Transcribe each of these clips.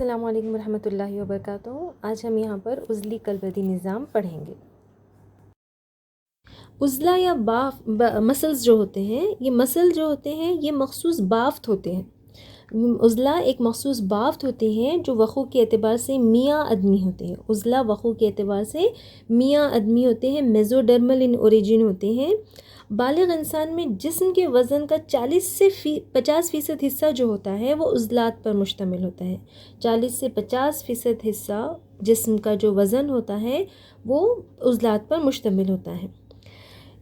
السلام علیکم ورحمۃ اللہ وبرکاتہ۔ آج ہم یہاں پر عضلی کلبدی نظام پڑھیں گے۔ عضلہ یا مسلز جو ہوتے ہیں، یہ مخصوص بافت ہوتے ہیں۔ عضلہ ایک مخصوص بافت ہوتے ہیں جو وقوع کے اعتبار سے میاں ادمی ہوتے ہیں۔ عضلہ وقوع کے اعتبار سے میاں ادمی ہوتے ہیں، میزوڈرمل ان اوریجن ہوتے ہیں۔ بالغ انسان میں جسم کے وزن کا 40 سے 50% حصہ جو ہوتا ہے وہ عضلات پر مشتمل ہوتا ہے۔ 40 سے 50% حصہ جسم کا جو وزن ہوتا ہے وہ عضلات پر مشتمل ہوتا ہے۔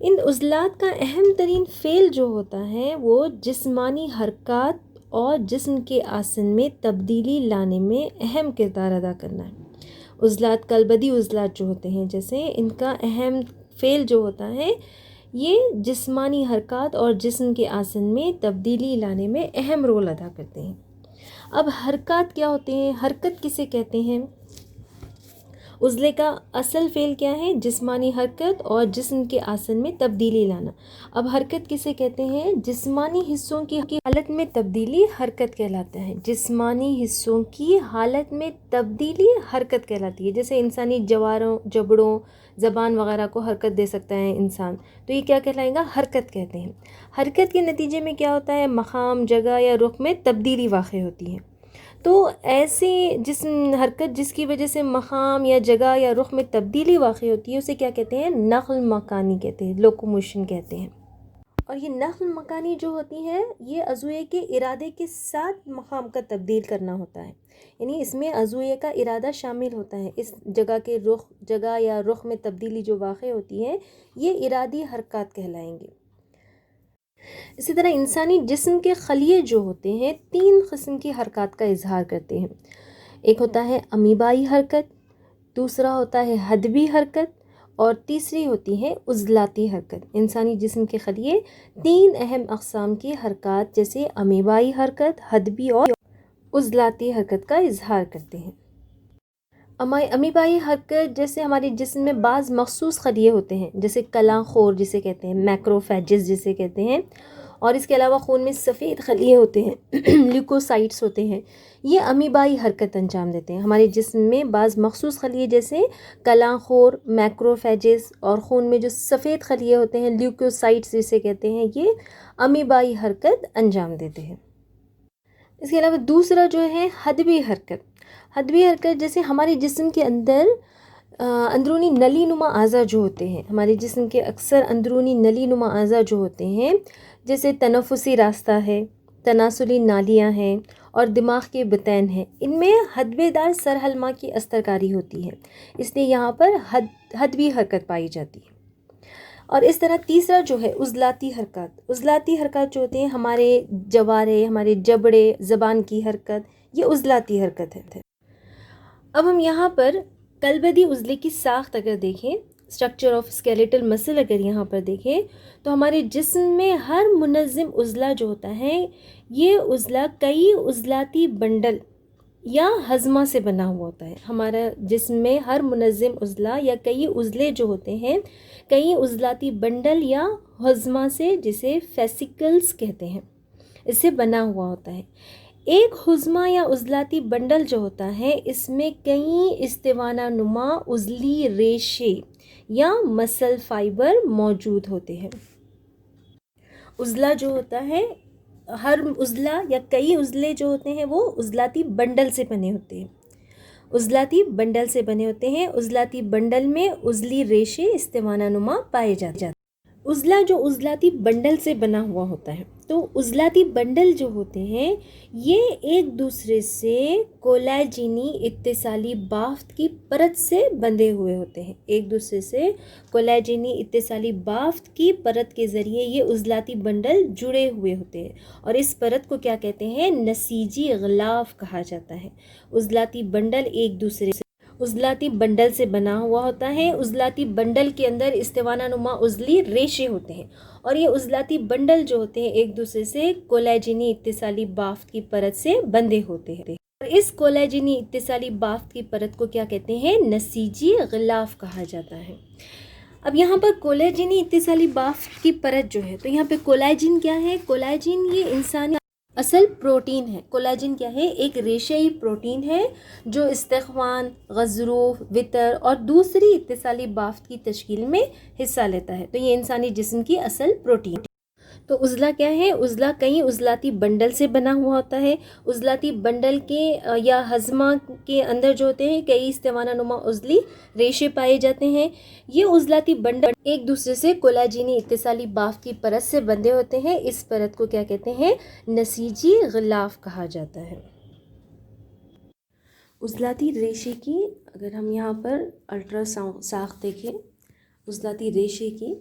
ان عضلات کا اہم ترین فعل جو ہوتا ہے وہ جسمانی حرکات اور جسم کے آسن میں تبدیلی لانے میں اہم کردار ادا کرنا ہے۔ عضلات کلبدی عضلات جو ہوتے ہیں، جیسے ان کا اہم فعل جو ہوتا ہے یہ جسمانی حرکات اور جسم کے آسن میں تبدیلی لانے میں اہم رول ادا کرتے ہیں۔ اب حرکات کیا ہوتے ہیں؟ حرکت کسے کہتے ہیں؟ عضلے کا اصل فعل کیا ہے؟ جسمانی حرکت اور جسم کے آسن میں تبدیلی لانا۔ اب حرکت کسے کہتے ہیں؟ جسمانی حصوں کی حالت میں تبدیلی حرکت کہلاتا ہے۔ جسمانی حصوں کی حالت میں تبدیلی حرکت کہلاتی ہے۔ جیسے انسانی جبڑوں زبان وغیرہ کو حرکت دے سکتا ہے انسان، تو یہ کیا کہلائے گا؟ حرکت کہتے ہیں۔ حرکت کے نتیجے میں کیا ہوتا ہے؟ مقام، جگہ یا رخ میں تبدیلی واقع ہوتی ہے۔ تو ایسی حرکت جس کی وجہ سے مقام یا جگہ یا رخ میں تبدیلی واقع ہوتی ہے اسے کیا کہتے ہیں؟ نقل مکانی کہتے ہیں، لوکوموشن کہتے ہیں۔ اور یہ نقل مکانی جو ہوتی ہے یہ عضویہ کے ارادے کے ساتھ مقام کا تبدیل کرنا ہوتا ہے، یعنی اس میں عضویہ کا ارادہ شامل ہوتا ہے۔ اس جگہ یا رخ میں تبدیلی جو واقع ہوتی ہے یہ ارادی حرکات کہلائیں گے۔ اسی طرح انسانی جسم کے خلیے جو ہوتے ہیں 3 قسم کی حرکات کا اظہار کرتے ہیں۔ ایک ہوتا ہے امیبائی حرکت، دوسرا ہوتا ہے حدبی حرکت اور تیسری ہوتی ہے عضلاتی حرکت۔ انسانی جسم کے خلیے 3 اہم اقسام کی حرکات جیسے امیبائی حرکت، حدبی اور عضلاتی حرکت کا اظہار کرتے ہیں۔ امیبائی حرکت جیسے ہمارے جسم میں بعض مخصوص خلیے ہوتے ہیں، جیسے کلاں خور جسے کہتے ہیں، میکروفیجز جسے کہتے ہیں، اور اس کے علاوہ خون میں سفید خلیے ہوتے ہیں لیوکوسائٹس ہوتے ہیں، یہ امیبائی حرکت انجام دیتے ہیں۔ ہمارے جسم میں بعض مخصوص خلیے جیسے کلاں خور، میکروفیجز اور خون میں جو سفید خلیے ہوتے ہیں لیوکوسائٹس جسے کہتے ہیں، یہ امیبائی حرکت انجام دیتے ہیں۔ اس کے علاوہ دوسرا جو ہے حدبی حرکت۔ حدبی حرکت جیسے ہمارے جسم کے اندر اندرونی نلی نما اعضاء جو ہوتے ہیں، ہمارے جسم کے اکثر اندرونی نلی نما اعضاء جو ہوتے ہیں جیسے تنفسی راستہ ہے، تناسلی نالیاں ہیں اور دماغ کے بطین ہیں، ان میں حدبے دار سرحلما کی استرکاری ہوتی ہے، اس لیے یہاں پر حدبی حرکت پائی جاتی ہے۔ اور اس طرح تیسرا جو ہے عضلاتی حرکات۔ عضلاتی حرکات جو ہوتے ہیں ہمارے جوارے، ہمارے جبڑے، زبان کی حرکت، یہ عضلاتی حرکت ہے۔ اب ہم یہاں پر کلبدی عضلے کی ساخت اگر دیکھیں، اسٹرکچر آف اسکیلیٹل مسل اگر یہاں پر دیکھیں تو ہمارے جسم میں ہر منظم عضلہ جو ہوتا ہے یہ عضلہ کئی عضلاتی بنڈل یا ہضمہ سے بنا ہوا ہوتا ہے۔ ہمارا جسم میں ہر منظم عضلہ یا کئی عضلے جو ہوتے ہیں کئی عضلاتی بنڈل یا ہضمہ سے، جسے فیسیکلز کہتے ہیں، اس سے بنا ہوا ہوتا ہے۔ ایک ہضمہ یا عضلاتی بنڈل جو ہوتا ہے اس میں کئی استوانہ نما عضلی ریشے یا مسل فائبر موجود ہوتے ہیں۔ عضلہ جو ہوتا ہے، ہر عضلہ یا کئی عضلے جو ہوتے ہیں وہ عضلاتی بنڈل سے بنے ہوتے ہیں، عضلاتی بنڈل سے بنے ہوتے ہیں۔ عضلاتی بنڈل میں عضلی ریشے استوانہ نما پائے جاتے ہیں۔ عضلہ جو عضلاتی بنڈل سے بنا ہوا ہوتا ہے، تو عضلاتی بنڈل جو ہوتے ہیں یہ ایک دوسرے سے کولاجینی اتصالی بافت کی پرت سے بندھے ہوئے ہوتے ہیں۔ ایک دوسرے سے کولاجینی اتصالی بافت کی پرت کے ذریعے یہ عضلاتی بنڈل جڑے ہوئے ہوتے ہیں، اور اس پرت کو کیا کہتے ہیں؟ نسیجی غلاف کہا جاتا ہے۔ عضلاتی بنڈل ایک دوسرے سے عضلاتی بنڈل سے بنا ہوا ہوتا ہے۔ عضلاتی بنڈل کے اندر استوانہ نما عضلی ریشے ہوتے ہیں، اور یہ عضلاتی بنڈل جو ہوتے ہیں ایک دوسرے سے کولاجینی اتصالی بافت کی پرت سے بندھے ہوتے ہیں، اور اس کولاجینی اتصالی بافت کی پرت کو کیا کہتے ہیں؟ نسیجی غلاف کہا جاتا ہے۔ اب یہاں پر کولاجینی اتصالی بافت کی پرت جو ہے، تو یہاں پہ کولاجن کیا ہے؟ کولاجن یہ انسانی اصل پروٹین ہے۔ کولاجن کیا ہے؟ ایک ریشئی پروٹین ہے جو استخوان، غضروف، وتر اور دوسری اتصالی بافت کی تشکیل میں حصہ لیتا ہے۔ تو یہ انسانی جسم کی اصل پروٹین۔ تو عضلہ کیا ہے؟ عضلہ کئی عضلاتی بنڈل سے بنا ہوا ہوتا ہے۔ عضلاتی بنڈل کے یا ہضمہ کے اندر جو ہوتے ہیں کئی استوانہ نما عضلی ریشے پائے جاتے ہیں۔ یہ عضلاتی بنڈل ایک دوسرے سے کولاجینی اتصالی بافت کی پرت سے بندھے ہوتے ہیں۔ اس پرت کو کیا کہتے ہیں؟ نسیجی غلاف کہا جاتا ہے۔ عضلاتی ریشے کی اگر ہم یہاں پر الٹرا ساخت دیکھیں عضلاتی ریشے کی،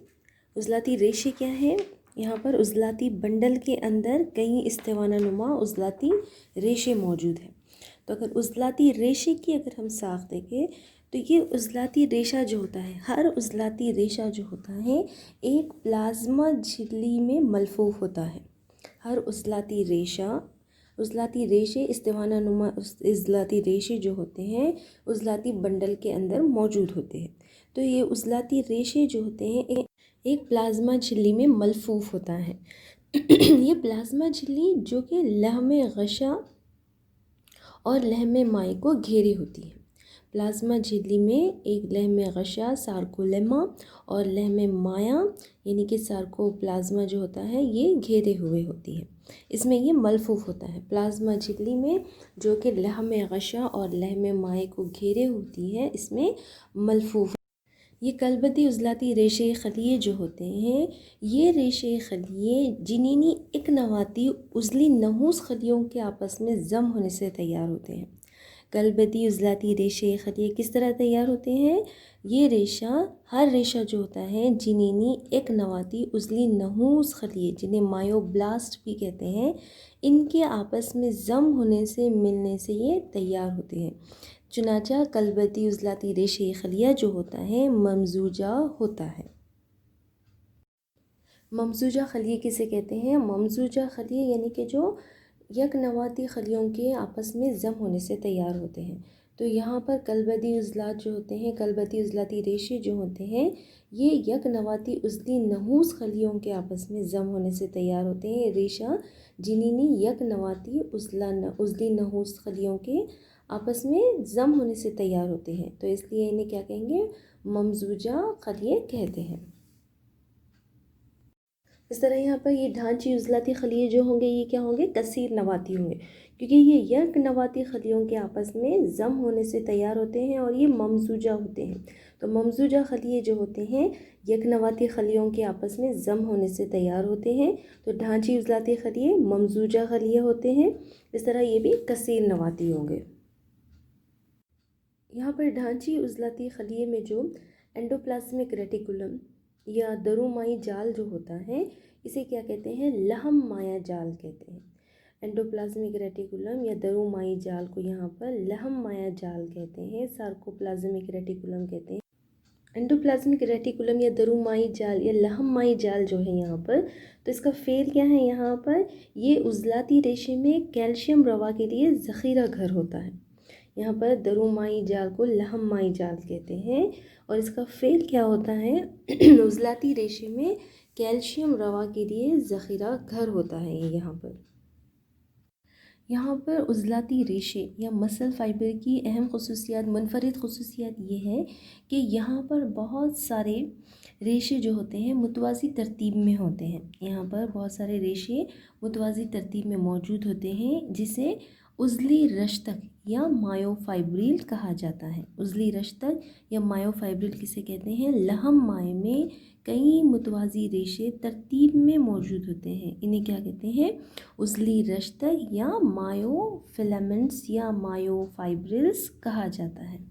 عضلاتی ریشے کیا ہے؟ یہاں پر عضلاتی بنڈل کے اندر کئی استوانہ نما عضلاتی ریشے موجود ہیں۔ تو اگر عضلاتی ریشے کی اگر ہم ساخت دیکھیں تو یہ عضلاتی ریشہ جو ہوتا ہے، ہر عضلاتی ریشہ جو ہوتا ہے ایک پلازما جھلی میں ملفوف ہوتا ہے۔ ہر عضلاتی ریشے استوانہ نما عضلاتی ریشے جو ہوتے ہیں عضلاتی بنڈل کے اندر موجود ہوتے ہیں۔ تو یہ عضلاتی ریشے جو ہوتے ہیں ایک پلازما جھلی میں ملفوف ہوتا ہے۔ یہ پلازما جھلی جو کہ لحم غشا اور لحم مائع کو گھیرے ہوتی ہے۔ پلازما جھلی میں ایک لحم غشا سارکولیما اور لحم مائع یعنی کہ سارکوپلازما جو ہوتا ہے یہ گھیرے ہوئے ہوتی ہے، اس میں یہ ملفوف ہوتا ہے۔ پلازما جھلی میں جو کہ لحم غشا اور لحم مائع کو گھیرے ہوتی ہے اس میں ملفوف۔ یہ کلبتی عضلاتی ریشے خلیے جو ہوتے ہیں یہ ریشے خلیے جنینی اکنواتی عضلی نحوس خلیوں کے آپس میں ضم ہونے سے تیار ہوتے ہیں۔ کلبتی عضلاتی ریشے خلیے کس طرح تیار ہوتے ہیں؟ یہ ہر ریشہ جو ہوتا ہے جنینی اکنواتی عضلی نحوس خلیے جنہیں مائیوبلاسٹ بھی کہتے ہیں، ان کے آپس میں ضم ہونے سے ملنے سے یہ تیار ہوتے ہیں۔ چنانچہ کلبتی عضلاتی ریشے خلیہ جو ہوتا ہے ممزوجہ ہوتا ہے۔ ممزوجہ خلیے کسے کہتے ہیں؟ ممزوجہ خلیے یعنی کہ جو یک نواتی خلیوں کے آپس میں ضم ہونے سے تیار ہوتے ہیں۔ تو یہاں پر کلبتی عضلات جو ہوتے ہیں کلبتی عضلاتی ریشے جو ہوتے ہیں یہ یک نواتی عضلی نحوس خلیوں کے آپس میں ضم ہونے سے تیار ہوتے ہیں۔ یہ ریشہ جنینی یک نواتی عضلی نحوس خلیوں کے آپس میں ضم ہونے سے تیار ہوتے ہیں، تو اس لیے انہیں کیا کہیں گے؟ ممزوجہ خلیے کہتے ہیں۔ اس طرح یہاں پر یہ ڈھانچی عضلاتی خلیے جو ہوں گے یہ کیا ہوں گے؟ کثیر نواتی ہوں گے، کیونکہ یہ یک نواتی خلیوں کے آپس میں ضم ہونے سے تیار ہوتے ہیں اور یہ ممزوجہ ہوتے ہیں۔ تو ممزوجہ خلیے جو ہوتے ہیں یک نواتی خلیوں کے آپس میں ضم ہونے سے تیار ہوتے ہیں، تو ڈھانچی عضلاتی خلیے ممزوجہ خلیے ہوتے ہیں۔ اس طرح یہ بھی کثیر نواتی ہوں گے۔ یہاں پر ڈھانچی عضلاتی خلیے میں جو اینڈوپلازمک ریٹیکولم یا درومائی جال جو ہوتا ہے اسے کیا کہتے ہیں؟ لحم مائع جال کہتے ہیں۔ اینڈوپلازمک ریٹیکولم یا درومائی جال کو یہاں پر لحم مائع جال کہتے ہیں، سارکوپلازمک ریٹیکولم کہتے ہیں۔ اینڈوپلازمک ریٹیکولم یا درومائی جال یا لحم مائع جال جو ہے یہاں پر، تو اس کا فعل کیا ہے؟ یہاں پر یہ عضلاتی ریشے میں کیلشیم روا کے لیے ذخیرہ گھر ہوتا ہے۔ یہاں پر درومائی جال کو لحم مائی جال کہتے ہیں اور اس کا فعل کیا ہوتا ہے؟ عضلاتی ریشے میں کیلشیم روا کے لیے ذخیرہ گھر ہوتا ہے۔ یہاں پر عضلاتی ریشے یا مسل فائبر کی اہم خصوصیات، منفرد خصوصیات یہ ہے کہ یہاں پر بہت سارے ریشے جو ہوتے ہیں متوازی ترتیب میں ہوتے ہیں۔ یہاں پر بہت سارے ریشے متوازی ترتیب میں موجود ہوتے ہیں جسے عضلی رشتک یا مائیوفائبریل کہا جاتا ہے۔ عضلی رشتک یا مائیوفائبریل کسے کہتے ہیں؟ لحم مائع میں کئی متوازی ریشے ترتیب میں موجود ہوتے ہیں، انہیں کیا کہتے ہیں؟ عضلی رشتک یا مائیوفیلامنٹس یا مائیوفائبریلز کہا جاتا ہے۔